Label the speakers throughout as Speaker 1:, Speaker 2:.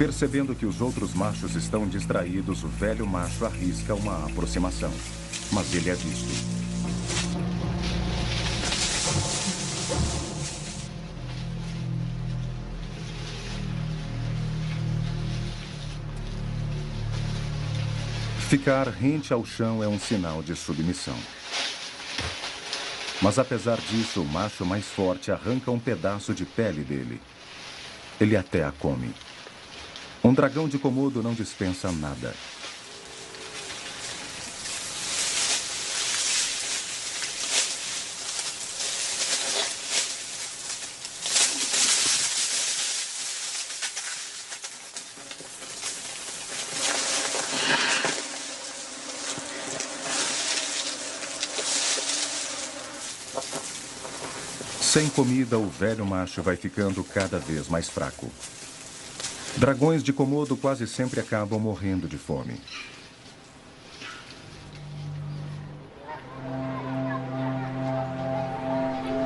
Speaker 1: Percebendo que os outros machos estão distraídos, o velho macho arrisca uma aproximação. Mas ele é visto. Ficar rente ao chão é um sinal de submissão. Mas apesar disso, o macho mais forte arranca um pedaço de pele dele. Ele até a come. Um dragão de Komodo não dispensa nada. Sem comida, o velho macho vai ficando cada vez mais fraco. Dragões de Komodo quase sempre acabam morrendo de fome.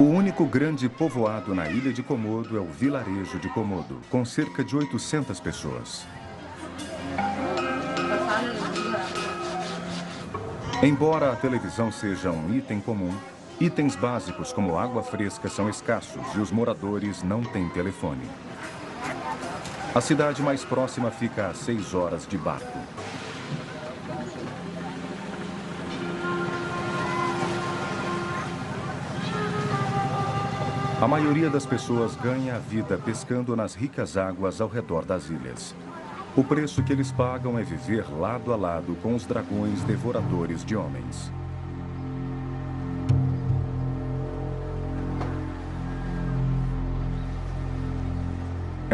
Speaker 1: O único grande povoado na ilha de Komodo é o vilarejo de Komodo, com cerca de 800 pessoas. Embora a televisão seja um item comum, itens básicos como água fresca são escassos e os moradores não têm telefone. A cidade mais próxima fica a 6 horas de barco. A maioria das pessoas ganha a vida pescando nas ricas águas ao redor das ilhas. O preço que eles pagam é viver lado a lado com os dragões devoradores de homens.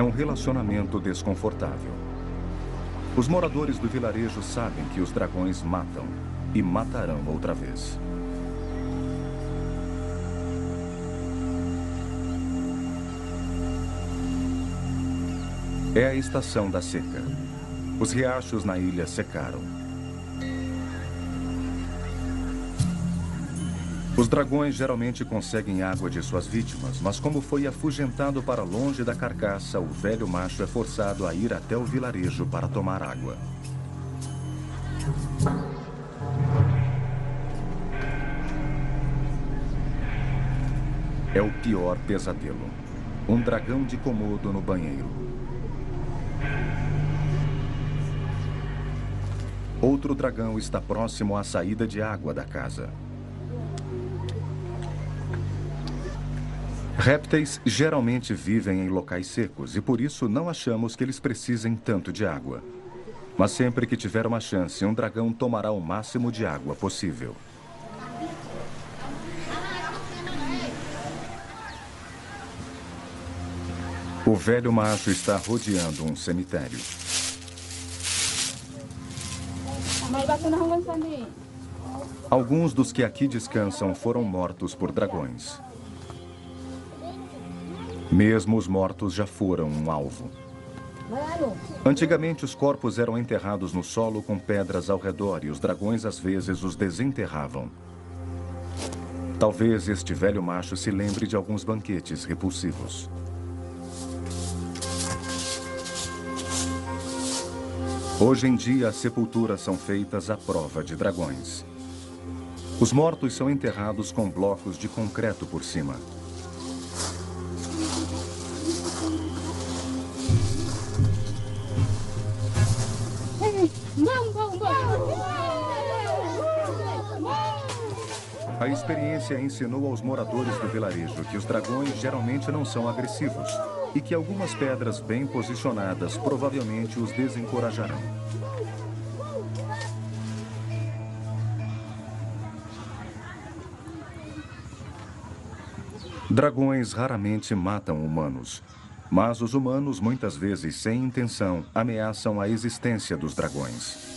Speaker 1: É um relacionamento desconfortável. Os moradores do vilarejo sabem que os dragões matam e matarão outra vez. É a estação da seca. Os riachos na ilha secaram. Os dragões geralmente conseguem água de suas vítimas, mas como foi afugentado para longe da carcaça, o velho macho é forçado a ir até o vilarejo para tomar água. É o pior pesadelo. Um dragão de Komodo no banheiro. Outro dragão está próximo à saída de água da casa. Répteis geralmente vivem em locais secos e por isso não achamos que eles precisem tanto de água. Mas sempre que tiver uma chance, um dragão tomará o máximo de água possível. O velho macho está rodeando um cemitério. Alguns dos que aqui descansam foram mortos por dragões. Mesmo os mortos já foram um alvo. Antigamente, os corpos eram enterrados no solo com pedras ao redor e os dragões às vezes os desenterravam. Talvez este velho macho se lembre de alguns banquetes repulsivos. Hoje em dia, as sepulturas são feitas à prova de dragões. Os mortos são enterrados com blocos de concreto por cima. A experiência ensinou aos moradores do vilarejo que os dragões geralmente não são agressivos e que algumas pedras bem posicionadas provavelmente os desencorajarão. Dragões raramente matam humanos, mas os humanos, muitas vezes sem intenção, ameaçam a existência dos dragões.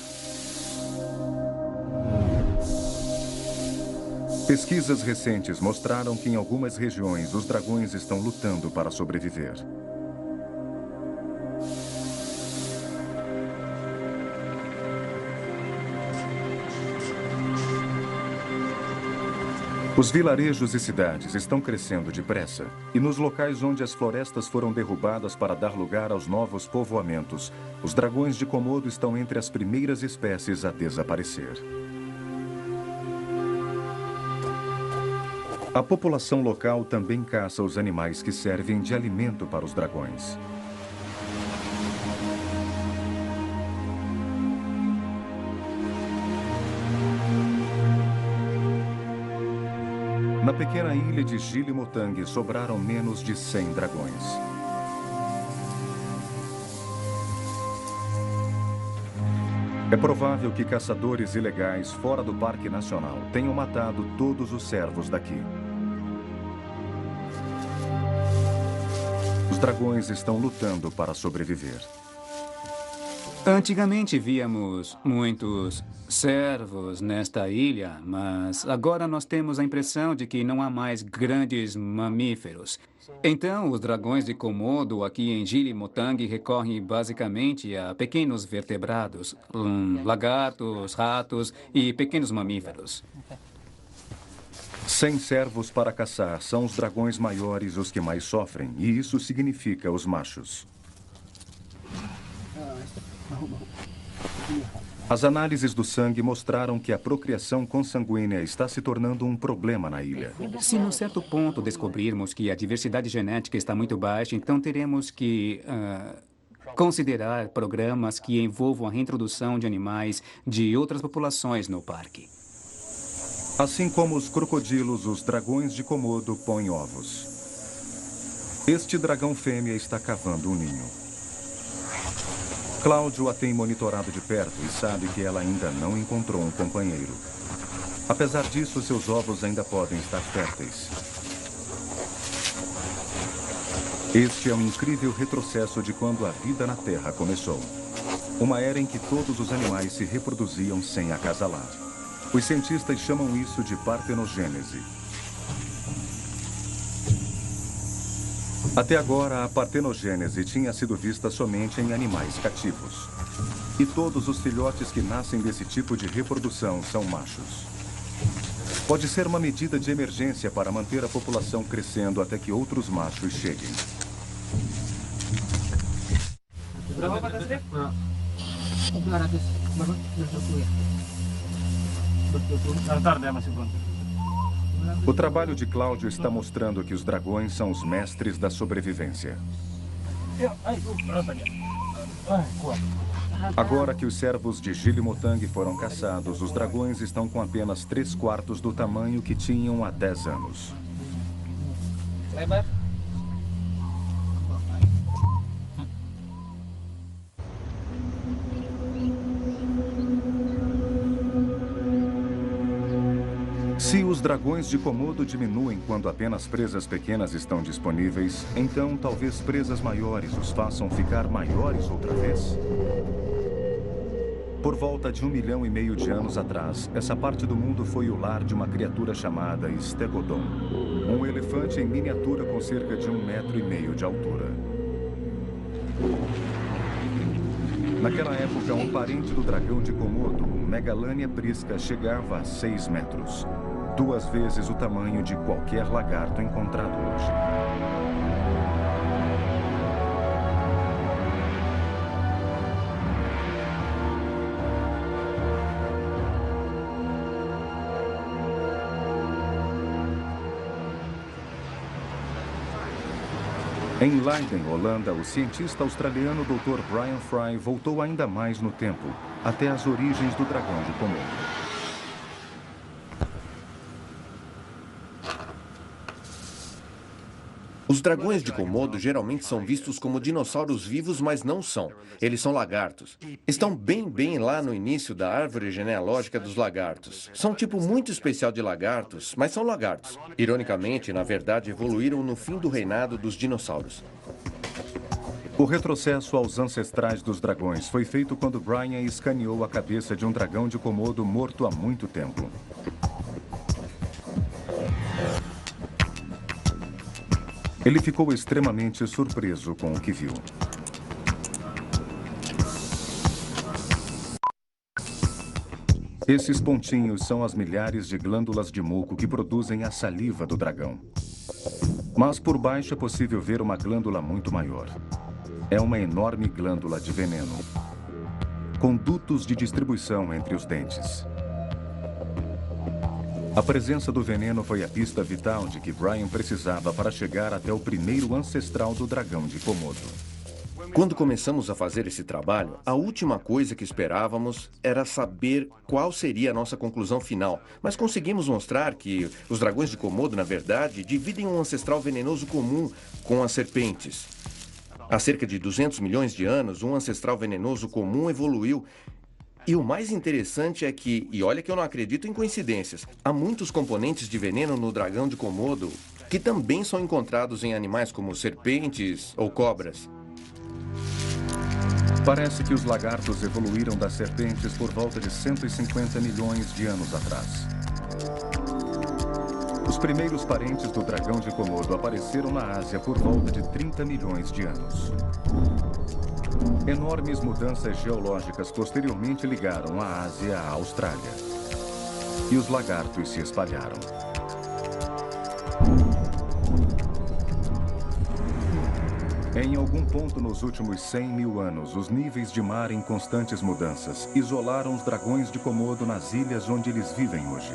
Speaker 1: Pesquisas recentes mostraram que em algumas regiões os dragões estão lutando para sobreviver. Os vilarejos e cidades estão crescendo depressa, e nos locais onde as florestas foram derrubadas para dar lugar aos novos povoamentos, os dragões de Komodo estão entre as primeiras espécies a desaparecer. A população local também caça os animais que servem de alimento para os dragões. Na pequena ilha de Gili-Motang sobraram menos de 100 dragões. É provável que caçadores ilegais fora do Parque Nacional tenham matado todos os servos daqui. Os dragões estão lutando para sobreviver.
Speaker 2: Antigamente víamos muitos cervos nesta ilha, mas agora nós temos a impressão de que não há mais grandes mamíferos. Então, os dragões de Komodo aqui em Gili-Motang recorrem basicamente a pequenos vertebrados, lagartos, ratos e pequenos mamíferos.
Speaker 1: 100 servos para caçar são os dragões maiores os que mais sofrem, e isso significa os machos. As análises do sangue mostraram que a procriação consanguínea está se tornando um problema na ilha.
Speaker 2: Se num certo ponto descobrirmos que a diversidade genética está muito baixa, então teremos que considerar programas que envolvam a reintrodução de animais de outras populações no parque.
Speaker 1: Assim como os crocodilos, os dragões de Komodo põem ovos. Este dragão fêmea está cavando um ninho. Cláudio a tem monitorado de perto e sabe que ela ainda não encontrou um companheiro. Apesar disso, seus ovos ainda podem estar férteis. Este é um incrível retrocesso de quando a vida na Terra começou. Uma era em que todos os animais se reproduziam sem acasalar. Os cientistas chamam isso de partenogênese. Até agora, a partenogênese tinha sido vista somente em animais cativos. E todos os filhotes que nascem desse tipo de reprodução são machos. Pode ser uma medida de emergência para manter a população crescendo até que outros machos cheguem. O trabalho de Cláudio está mostrando que os dragões são os mestres da sobrevivência. Agora que os servos de Gili-Motang foram caçados, os dragões estão com apenas 3/4 do tamanho que tinham há 10 anos. Se os dragões de Komodo diminuem quando apenas presas pequenas estão disponíveis, então talvez presas maiores os façam ficar maiores outra vez. Por volta de 1,5 milhão de anos atrás, essa parte do mundo foi o lar de uma criatura chamada Stegodon, um elefante em miniatura com cerca de 1,5 metro de altura. Naquela época, um parente do dragão de Komodo, Megalania prisca, chegava a 6 metros. 2 vezes o tamanho de qualquer lagarto encontrado hoje. Em Leiden, Holanda, o cientista australiano Dr. Brian Fry voltou ainda mais no tempo, até as origens do dragão de Komodo.
Speaker 3: Os dragões de Komodo geralmente são vistos como dinossauros vivos, mas não são. Eles são lagartos. Estão bem lá no início da árvore genealógica dos lagartos. São um tipo muito especial de lagartos, mas são lagartos. Ironicamente, na verdade, evoluíram no fim do reinado dos dinossauros.
Speaker 1: O retrocesso aos ancestrais dos dragões foi feito quando Brian escaneou a cabeça de um dragão de Komodo morto há muito tempo. Ele ficou extremamente surpreso com o que viu. Esses pontinhos são as milhares de glândulas de muco que produzem a saliva do dragão. Mas por baixo é possível ver uma glândula muito maior. É uma enorme glândula de veneno, com dutos de distribuição entre os dentes. A presença do veneno foi a pista vital de que Brian precisava para chegar até o primeiro ancestral do dragão de Komodo.
Speaker 3: Quando começamos a fazer esse trabalho, a última coisa que esperávamos era saber qual seria a nossa conclusão final. Mas conseguimos mostrar que os dragões de Komodo, na verdade, dividem um ancestral venenoso comum com as serpentes. Há cerca de 200 milhões de anos, um ancestral venenoso comum evoluiu. E o mais interessante é que, e olha que eu não acredito em coincidências, há muitos componentes de veneno no dragão de Komodo que também são encontrados em animais como serpentes ou cobras.
Speaker 1: Parece que os lagartos evoluíram das serpentes por volta de 150 milhões de anos atrás. Os primeiros parentes do dragão de Komodo apareceram na Ásia por volta de 30 milhões de anos. Enormes mudanças geológicas posteriormente ligaram a Ásia à Austrália. E os lagartos se espalharam. Em algum ponto nos últimos 100 mil anos, os níveis de mar em constantes mudanças isolaram os dragões de Komodo nas ilhas onde eles vivem hoje.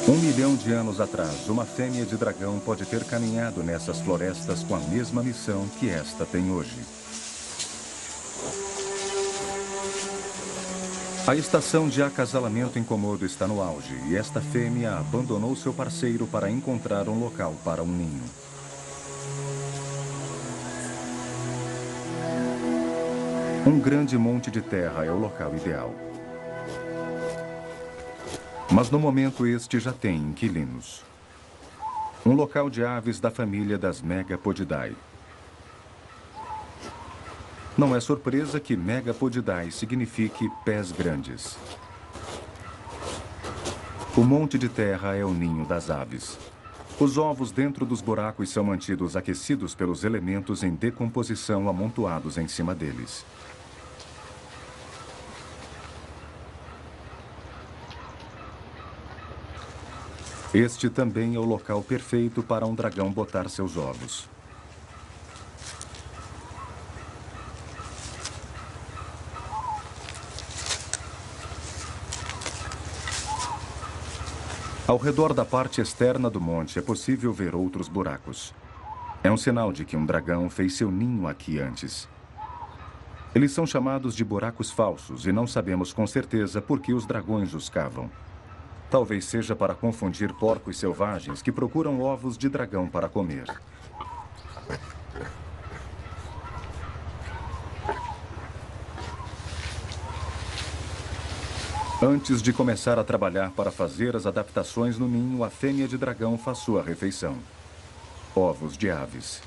Speaker 1: Um milhão de anos atrás, uma fêmea de dragão pode ter caminhado nessas florestas com a mesma missão que esta tem hoje. A estação de acasalamento em Komodo está no auge e esta fêmea abandonou seu parceiro para encontrar um local para um ninho. Um grande monte de terra é o local ideal. Mas no momento este já tem inquilinos. Um local de aves da família das Megapodidae. Não é surpresa que Megapodidae signifique pés grandes. O monte de terra é o ninho das aves. Os ovos dentro dos buracos são mantidos aquecidos pelos elementos em decomposição amontoados em cima deles. Este também é o local perfeito para um dragão botar seus ovos. Ao redor da parte externa do monte é possível ver outros buracos. É um sinal de que um dragão fez seu ninho aqui antes. Eles são chamados de buracos falsos e não sabemos com certeza por que os dragões os cavam. Talvez seja para confundir porcos selvagens que procuram ovos de dragão para comer. Antes de começar a trabalhar para fazer as adaptações no ninho, a fêmea de dragão faz sua refeição. Ovos de aves.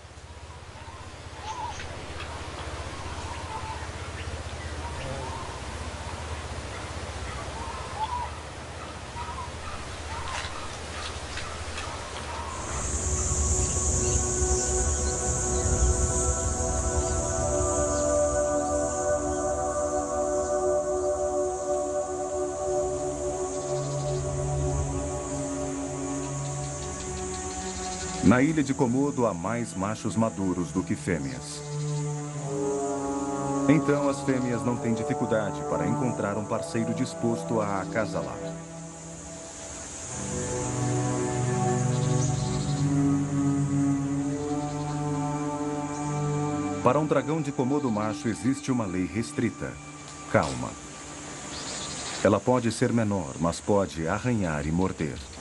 Speaker 1: Na ilha de Komodo há mais machos maduros do que fêmeas. Então as fêmeas não têm dificuldade para encontrar um parceiro disposto a acasalar. Para um dragão de Komodo macho existe uma lei restrita: calma. Ela pode ser menor, mas pode arranhar e morder.